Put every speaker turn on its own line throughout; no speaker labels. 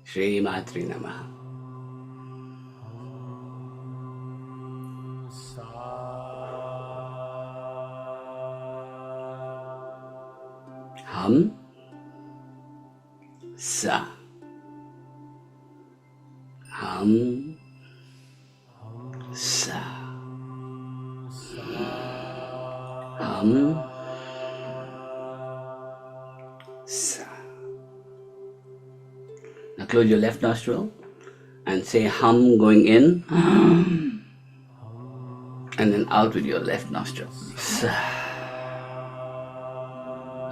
Shri Matri Namaha. Hamsa. Hamsa. Hamsa. Now close your left nostril and say hum going in and then out with your left nostril.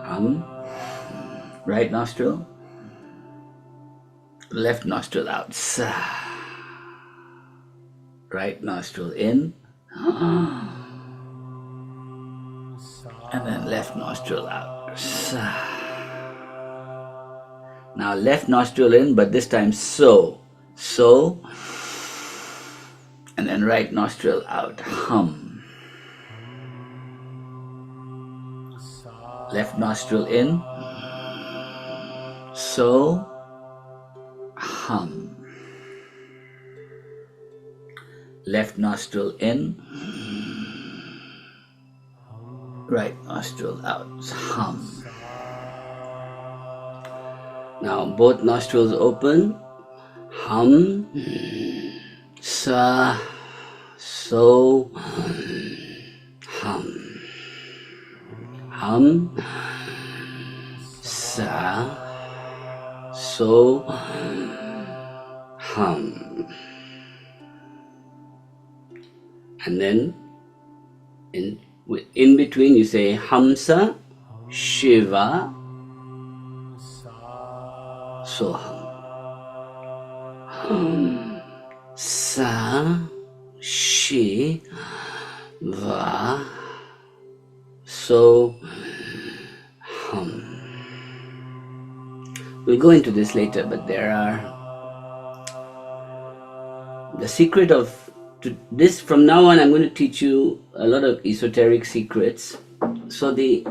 Hum. Right nostril, left nostril out. Right nostril in and then left nostril out. Now left nostril in, but this time so, and then right nostril out. Hum. Left nostril in, so, hum. Left nostril in, right nostril out. Hum. Now both nostrils open. Hum. Sa. So. Hum. Hum. Sa. So. Hum. And then in between you say Hamsa, Shiva, so hum. Hamsa, Shiva, so hum. We'll go into this later, but there are the secret of this. From now on, I'm going to teach you a lot of esoteric secrets. So the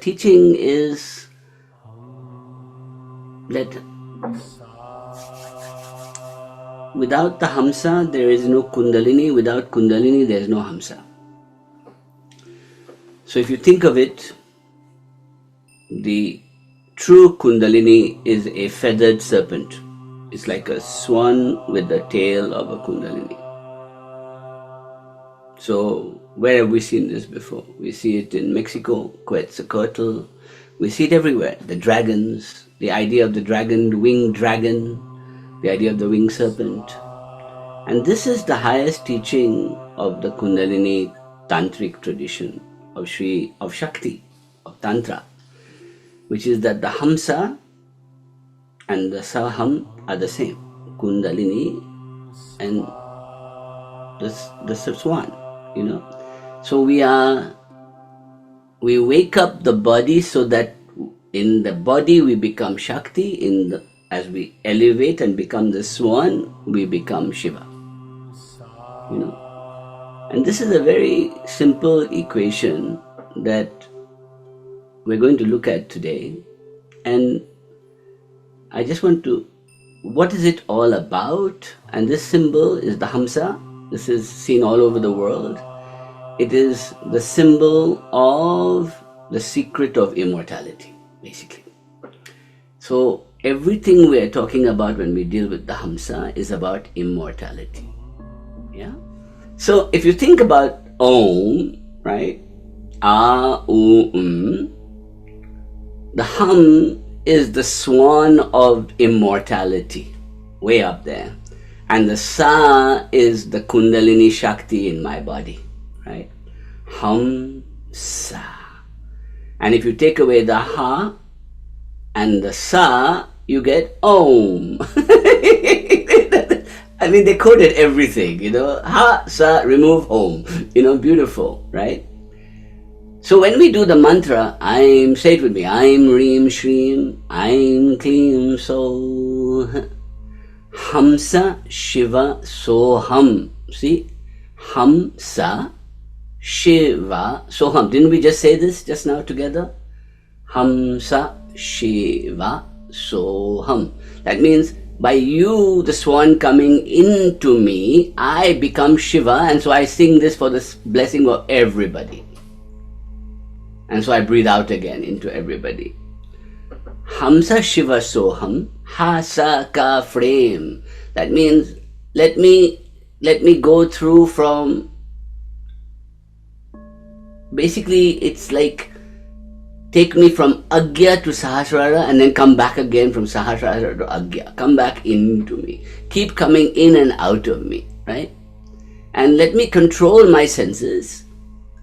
teaching is that without the Hamsa, there is no Kundalini. Without Kundalini, there is no Hamsa. So if you think of it, the true Kundalini is a feathered serpent. It's like a swan with the tail of a Kundalini. So where have we seen this before? We see it in Mexico, Quetzalcoatl. We see it everywhere. The dragons, the idea of the dragon, the winged dragon, the idea of the winged serpent. And this is the highest teaching of the Kundalini Tantric tradition of Shakti, of Tantra, which is that the Hamsa and the Saham are the same. Kundalini and the Swan, So we wake up the body so that in the body we become Shakti, as we elevate and become the Swan, we become Shiva. And this is a very simple equation that we're going to look at today. And I just want to, what is it all about? And this symbol is the Hamsa. This is seen all over the world. It is the symbol of the secret of immortality, basically. So everything we're talking about when we deal with the Hamsa is about immortality. Yeah? So if you think about Om, right? The hum is the swan of immortality, way up there. And the sa is the Kundalini Shakti in my body, right? Hum, sa. And if you take away the ha and the sa, you get Om. I mean, they coded everything, Ha, sa, remove Om. Beautiful, right? So when we do the mantra, say it with me, Aim Reem Shreem, Aim Kleem So, Hamsa Shiva Soham. See, Hamsa Shiva Soham. Didn't we just say this just now together? Hamsa Shiva Soham. That means by you, the swan, coming into me, I become Shiva, and so I sing this for the blessing of everybody. And so I breathe out again into everybody. Hamsa Shiva Soham Hasa Ka Frame. That means let me go through from, basically it's like take me from Agya to Sahasrara and then come back again from Sahasrara to Agya. Come back into me. Keep coming in and out of me, right? And let me control my senses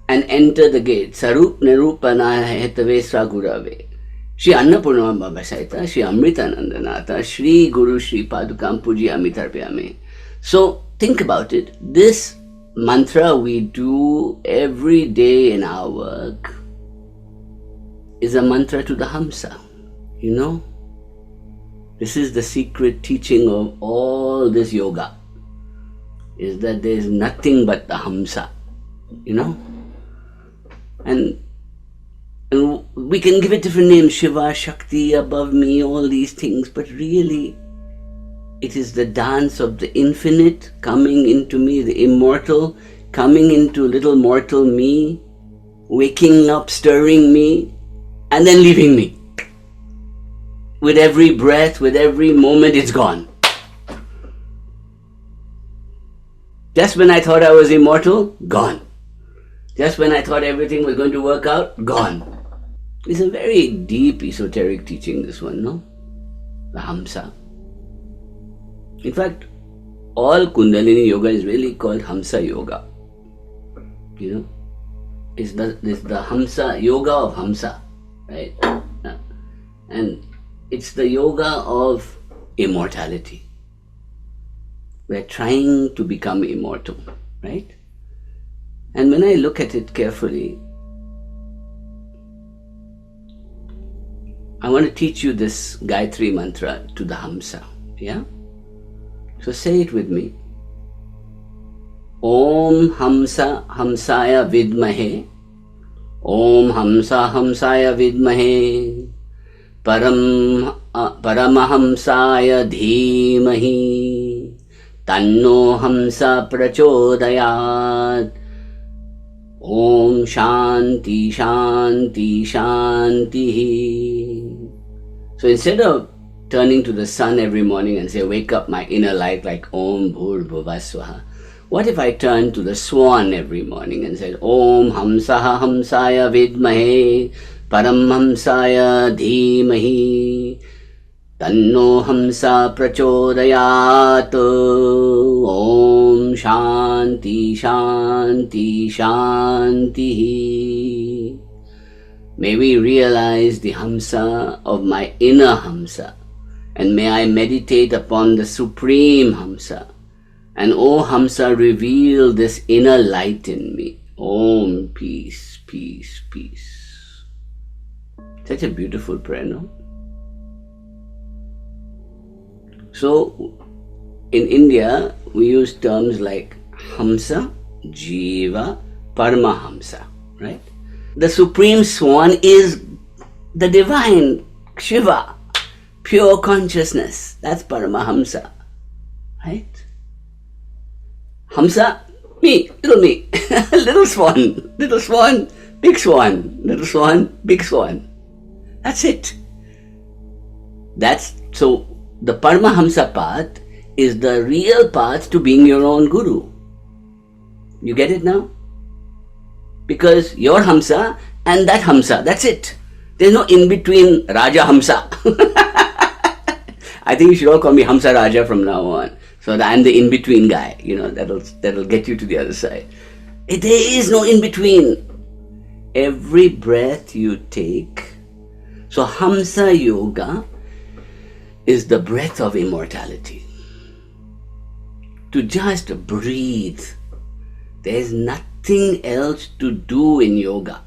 and enter the gate. Sarup Narupana Hetavesra Gurave. Shri Annapurna Babasaita, Shri Amritanandanata, Shri Guru Shri Padukam Puji Amitarpyame. So think about it. This mantra we do every day in our work is a mantra to the Hamsa. You know? This is the secret teaching of all this yoga. Is that there is nothing but the Hamsa. You know? And we can give it different names, Shiva, Shakti, above me, all these things, but really it is the dance of the infinite coming into me, the immortal coming into little mortal me, waking up, stirring me, and then leaving me. With every breath, with every moment, it's gone. Just when I thought I was immortal, gone. Just when I thought everything was going to work out, gone. It's a very deep esoteric teaching, this one, no? The Hamsa. In fact, all Kundalini Yoga is really called Hamsa Yoga. You know? It's the Hamsa, Yoga of Hamsa, right? And it's the yoga of immortality. We're trying to become immortal, right? And when I look at it carefully, I want to teach you this Gayatri mantra to the Hamsa, yeah? So say it with me. Om Hamsa Hamsaya Vidmahe, Om Hamsa Hamsaya Vidmahe, Paramahamsaya Dhimahi, Tanno Hamsa Prachodayat, Om Shanti Shanti Shanti. So instead of turning to the sun every morning and say, wake up my inner light like Om Bhur Bhuvaswaha, what if I turn to the swan every morning and said, Om Hamsaha Hamsaya Vidmahe, Paramhamsaya Dhimahi, Tanno Hamsa Prachodayat, Om Shanti Shanti Shanti. May we realize the Hamsa of my inner Hamsa, and may I meditate upon the Supreme Hamsa. And O Hamsa, reveal this inner light in me. Om, peace, peace, peace. Such a beautiful prayer, no? So, in India, we use terms like Hamsa, Jiva, Paramahamsa, right? The Supreme Swan is the divine Shiva, pure consciousness. That's Paramahamsa, right? Hamsa, me, little swan, big swan, little swan, big swan. That's it. So the Paramahamsa path is the real path to being your own guru. You get it now? Because you're Hamsa and that Hamsa, that's it. There's no in between Raja Hamsa. I think you should all call me Hamsa Raja from now on. So that I'm the in-between guy, that'll get you to the other side. There is no in-between. Every breath you take. So Hamsa Yoga is the breath of immortality. To just breathe. There's nothing else to do in yoga.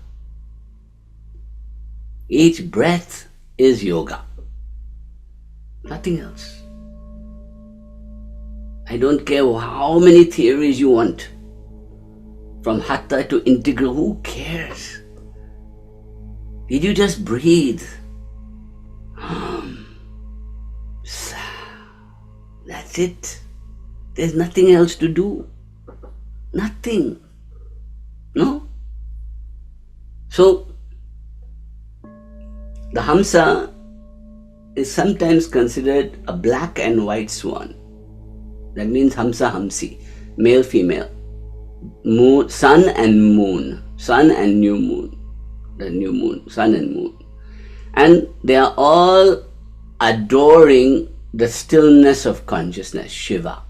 Each breath is yoga. Nothing else. I don't care how many theories you want. From Hatha to integral, who cares? Did you just breathe? That's it. There's nothing else to do. Nothing. No? So, the Hamsa is sometimes considered a black and white swan. That means Hamsa Hamsi, male, female. Moon, sun and moon. Sun and new moon. The new moon, sun and moon. And they are all adoring the stillness of consciousness, Shiva.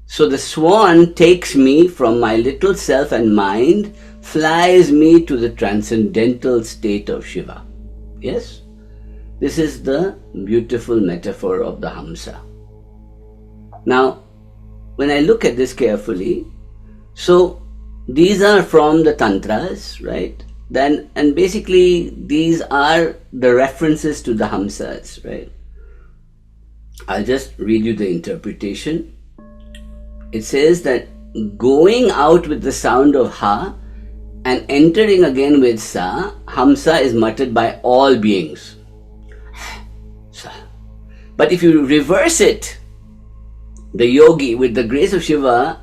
So the swan takes me from my little self and mind, flies me to the transcendental state of Shiva. Yes? This is the beautiful metaphor of the Hamsa. Now, when I look at this carefully, so these are from the Tantras, right? And basically these are the references to the Hamsas, right? I'll just read you the interpretation. It says that going out with the sound of Ha and entering again with Sa, Hamsa is muttered by all beings. But if you reverse it, the yogi with the grace of Shiva,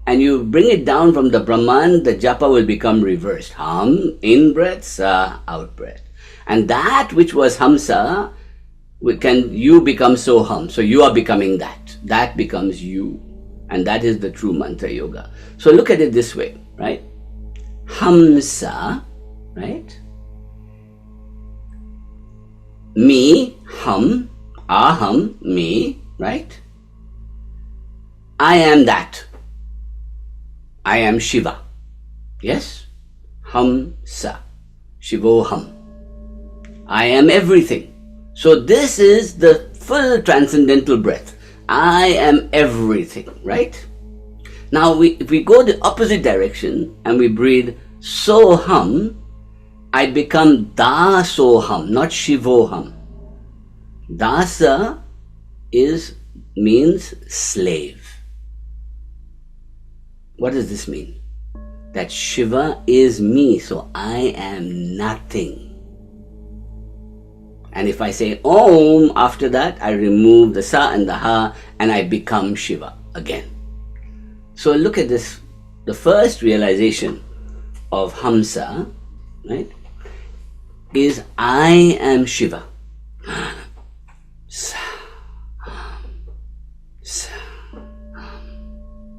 and you bring it down from the Brahman, the japa will become reversed. Ham, in breath, Sa, out breath. And that which was Hamsa, you become so Ham. So you are becoming that. That becomes you. And that is the true mantra yoga. So look at it this way, right? Hamsa, right? Me, Ham, Aham, me, right? I am that. I am Shiva. Yes? Hamsa. Shivoham. I am everything. So this is the full transcendental breath. I am everything, right? Now if we go the opposite direction and we breathe Soham, I become Dasoham, not Shivoham. Dasa means slave. What does this mean? That Shiva is me, so I am nothing. And if I say Om after that, I remove the Sa and the Ha and I become Shiva again. So look at this. The first realization of Hamsa, right, is I am Shiva. Sa, Sa,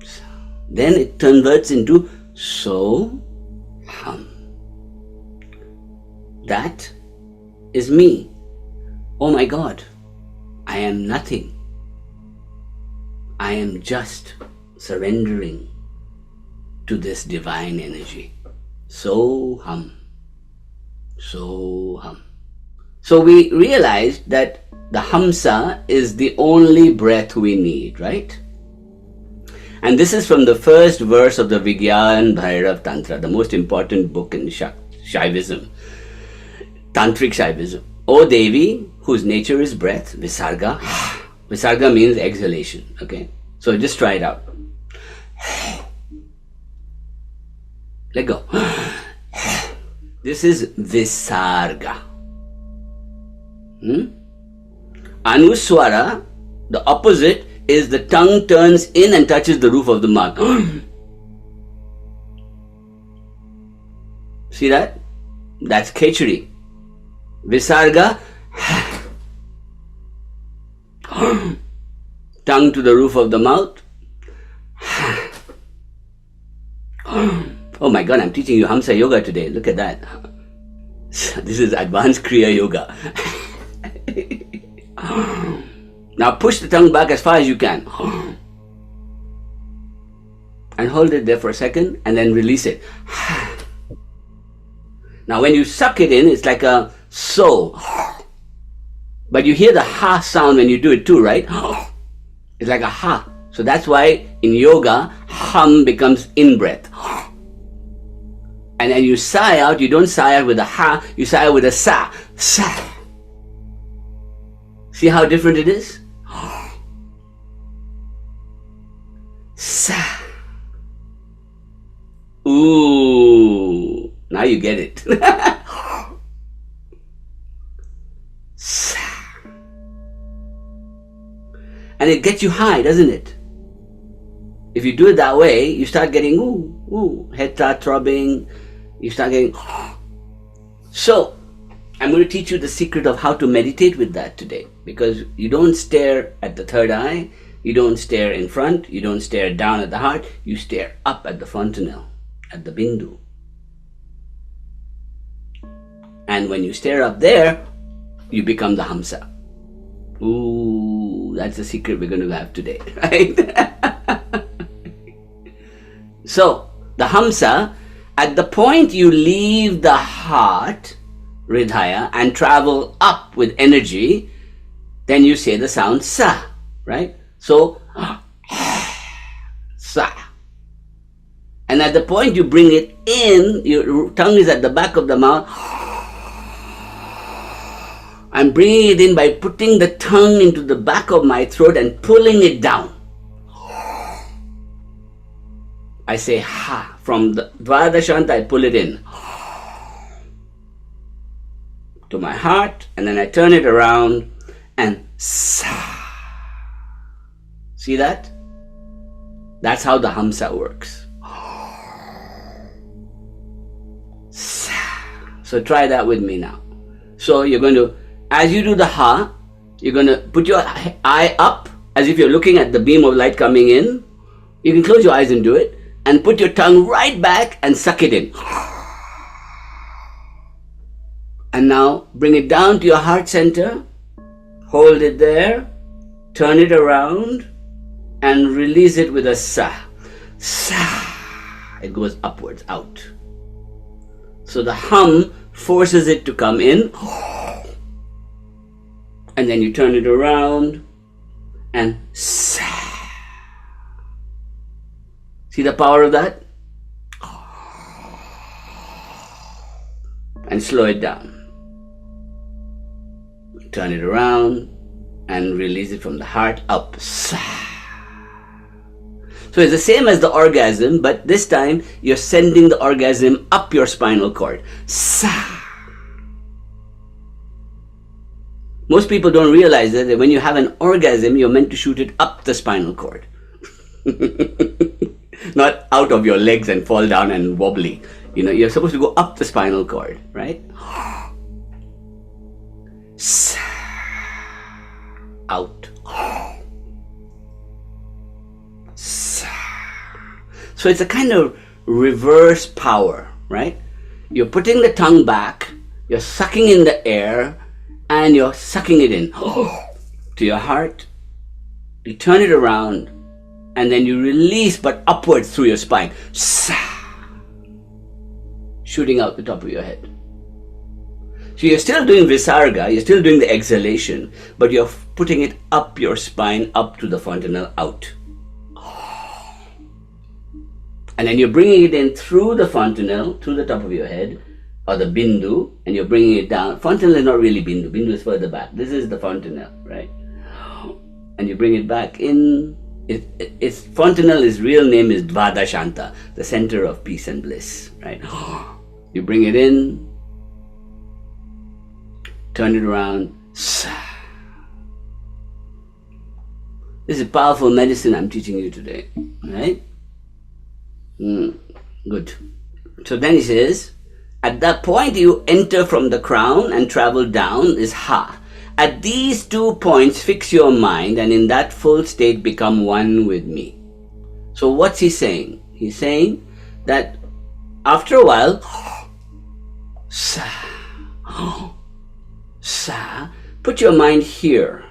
Sa. Then it converts into So Ham. That is me. Oh my God, I am nothing. I am just surrendering to this divine energy. So Ham. So Ham. So we realized that the Hamsa is the only breath we need, right? And this is from the first verse of the Vigyan Bhairav Tantra, the most important book in Shaivism, Tantric Shaivism. O Devi, whose nature is breath, Visarga. Visarga means exhalation, okay? So just try it out. Let go. This is Visarga. Anuswara, the opposite, is the tongue turns in and touches the roof of the mouth. See that? That's Khechari. Visarga, tongue to the roof of the mouth. Oh my God, I'm teaching you Hamsa Yoga today. Look at that. This is advanced Kriya Yoga. Now push the tongue back as far as you can. And hold it there for a second and then release it. Now when you suck it in, it's like a so. But you hear the ha sound when you do it too, right? It's like a ha. So that's why in yoga, hum becomes in breath. And then you sigh out, you don't sigh out with a ha, you sigh out with a sa. Sa. See how different it is? Sa. Ooh. Now you get it. Sa. And it gets you high, doesn't it? If you do it that way, you start getting head start throbbing, you start getting. So, I'm going to teach you the secret of how to meditate with that today. Because you don't stare at the third eye, you don't stare in front, you don't stare down at the heart, you stare up at the fontanelle, at the bindu. And when you stare up there, you become the Hamsa. Ooh, that's the secret we're going to have today, right? So, the Hamsa, at the point you leave the heart, Hridaya, and travel up with energy, then you say the sound Sa, right? So, Sa. And at the point you bring it in, your tongue is at the back of the mouth, I'm bringing it in by putting the tongue into the back of my throat and pulling it down. I say ha. From the Dvadashanta, I pull it in to my heart, and then I turn it around and sa. See that? That's how the Hamsa works. Sa. So try that with me now. So you're going to, as you do the ha, you're going to put your eye up as if you're looking at the beam of light coming in. You can close your eyes and do it. And put your tongue right back and suck it in. And now bring it down to your heart center. Hold it there. Turn it around. And release it with a sa. Sa. It goes upwards, out. So the hum forces it to come in. And then you turn it around. And sa. See the power of that? And slow it down. Turn it around and release it from the heart up. So it's the same as the orgasm, but this time you're sending the orgasm up your spinal cord. Most people don't realize that when you have an orgasm, you're meant to shoot it up the spinal cord. Not out of your legs and fall down and wobbly. You know, you're supposed to go up the spinal cord, right? Out. So it's a kind of reverse power, right? You're putting the tongue back, you're sucking in the air, and you're sucking it in to your heart. You turn it around, and then you release, but upwards through your spine. Shooting out the top of your head. So you're still doing Visarga, you're still doing the exhalation, but you're putting it up your spine, up to the fontanelle, out. And then you're bringing it in through the fontanelle, to the top of your head, or the bindu, and you're bringing it down. Fontanelle is not really bindu, bindu is further back. This is the fontanelle, right? And you bring it back in. Its fontanelle's real name is Dvadashanta, the center of peace and bliss, right? You bring it in, turn it around. This is powerful medicine I'm teaching you today, right? Good. So then he says, at that point you enter from the crown and travel down is ha. At these 2 points, fix your mind, and in that full state, become one with me. So what's he saying? He's saying that after a while, put your mind here,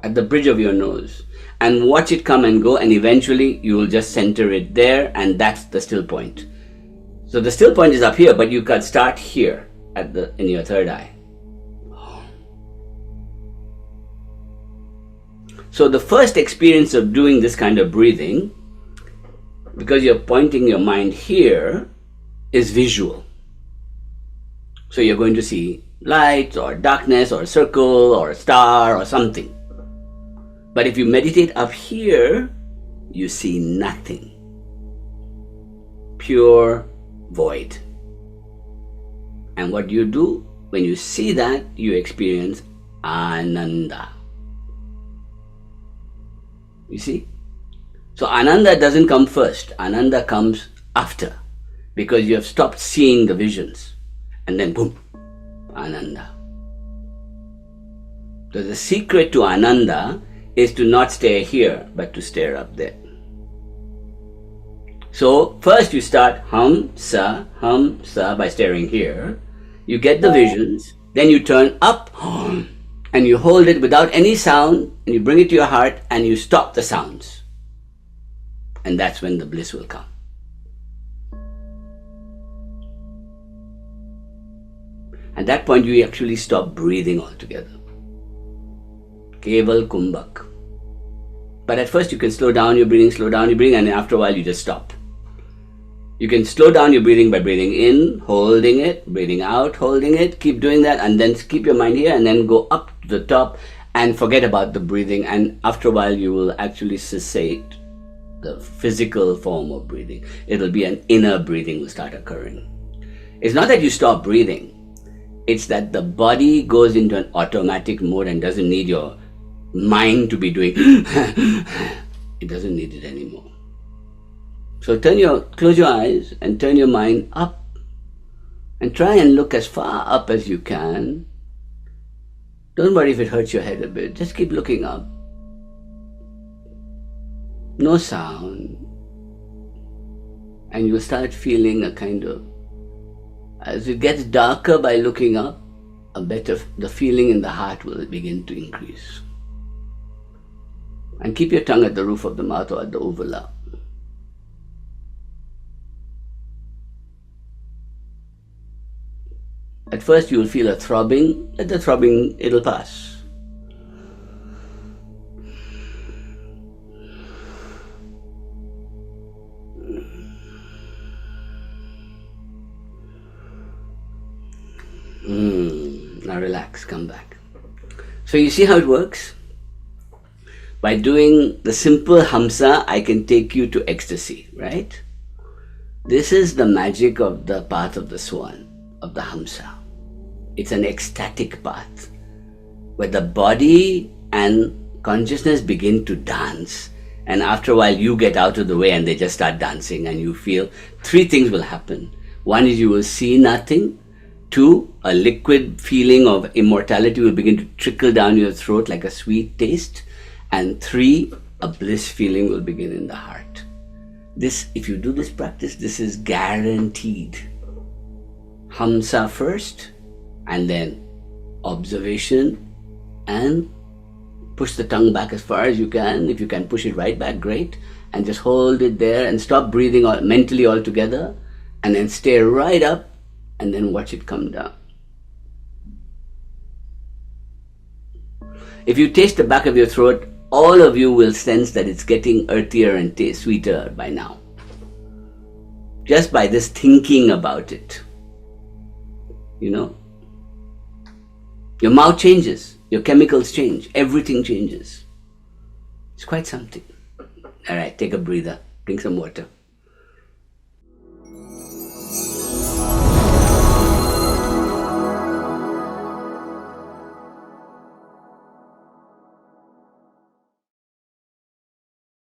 at the bridge of your nose, and watch it come and go, and eventually you will just center it there, and that's the still point. So the still point is up here, but you can start here. In your third eye. So the first experience of doing this kind of breathing, because you're pointing your mind here, is visual. So you're going to see light or darkness or a circle or a star or something. But if you meditate up here, you see nothing. Pure void. And what you do, when you see that, you experience Ananda. You see? So Ananda doesn't come first. Ananda comes after. Because you have stopped seeing the visions. And then boom, Ananda. So the secret to Ananda is to not stare here, but to stare up there. So first you start Hamsa by staring here. You get the visions, then you turn up and you hold it without any sound and you bring it to your heart and you stop the sounds. And that's when the bliss will come. At that point you actually stop breathing altogether. Keval Kumbhak. But at first you can slow down your breathing, and after a while you just stop. You can slow down your breathing by breathing in, holding it, breathing out, holding it, keep doing that, and then keep your mind here and then go up to the top and forget about the breathing, and after a while you will actually cessate the physical form of breathing. It will be an inner breathing will start occurring. It's not that you stop breathing, it's that the body goes into an automatic mode and doesn't need your mind to be doing it doesn't need it anymore. So close your eyes and turn your mind up and try and look as far up as you can. Don't worry if it hurts your head a bit, just keep looking up. No sound. And you'll start feeling a kind of, as it gets darker by looking up, the feeling in the heart will begin to increase. And keep your tongue at the roof of the mouth or at the uvula. At first you will feel a throbbing. Let the throbbing, it'll pass. Now relax, come back. So you see how it works? By doing the simple Hamsa, I can take you to ecstasy, right? This is the magic of the path of the Swan, of the Hamsa. It's an ecstatic path where the body and consciousness begin to dance, and after a while you get out of the way and they just start dancing, and you feel three things will happen. One is you will see nothing. Two, a liquid feeling of immortality will begin to trickle down your throat like a sweet taste. And three, a bliss feeling will begin in the heart. This, if you do this practice, this is guaranteed. Hamsa first, and then observation, and push the tongue back as far as you can. If you can push it right back, great. And just hold it there and stop breathing mentally altogether, and then stare right up and then watch it come down. If you taste the back of your throat, all of you will sense that it's getting earthier and sweeter by now. Just by this thinking about it. You know? Your mouth changes, your chemicals change, everything changes. It's quite something. Alright, take a breather, drink some water.